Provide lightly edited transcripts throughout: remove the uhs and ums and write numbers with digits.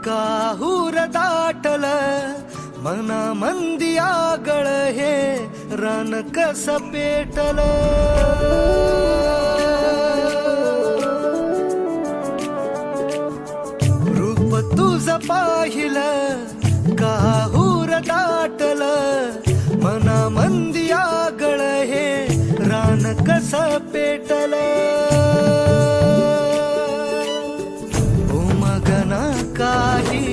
काहूर दाटल मना मंदी आगळ हे रान कस पेटल रूप तुझ पाहिलं काहूर दाटल मना मंदी आगळ हे रान कस पेटल उमगना काही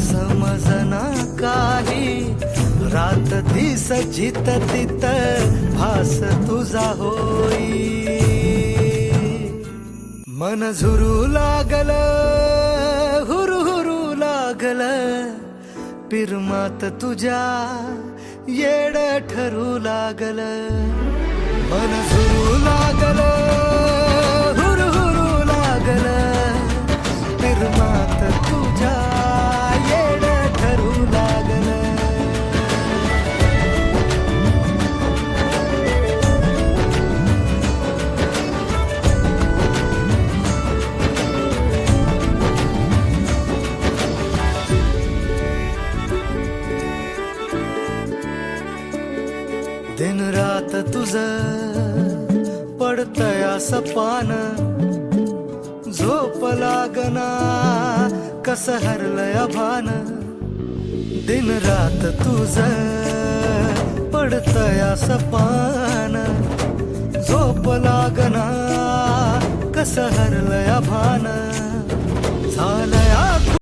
समजना काही रात दिस जित तित भास तुझा होई मन झुरू लागल हुरू हुरू लागल पिरमात तुझ्या येड ठरू लागल मन झुरू लागल हुरू हुरू लागल पिरमात तुझ्या येड ठरू लागल दिन रात तुझ पडतया सपान झोप लागना कस हरलय भान दिन रात तुझ पडतया सपान झोप लागना कस हरलय भान झालया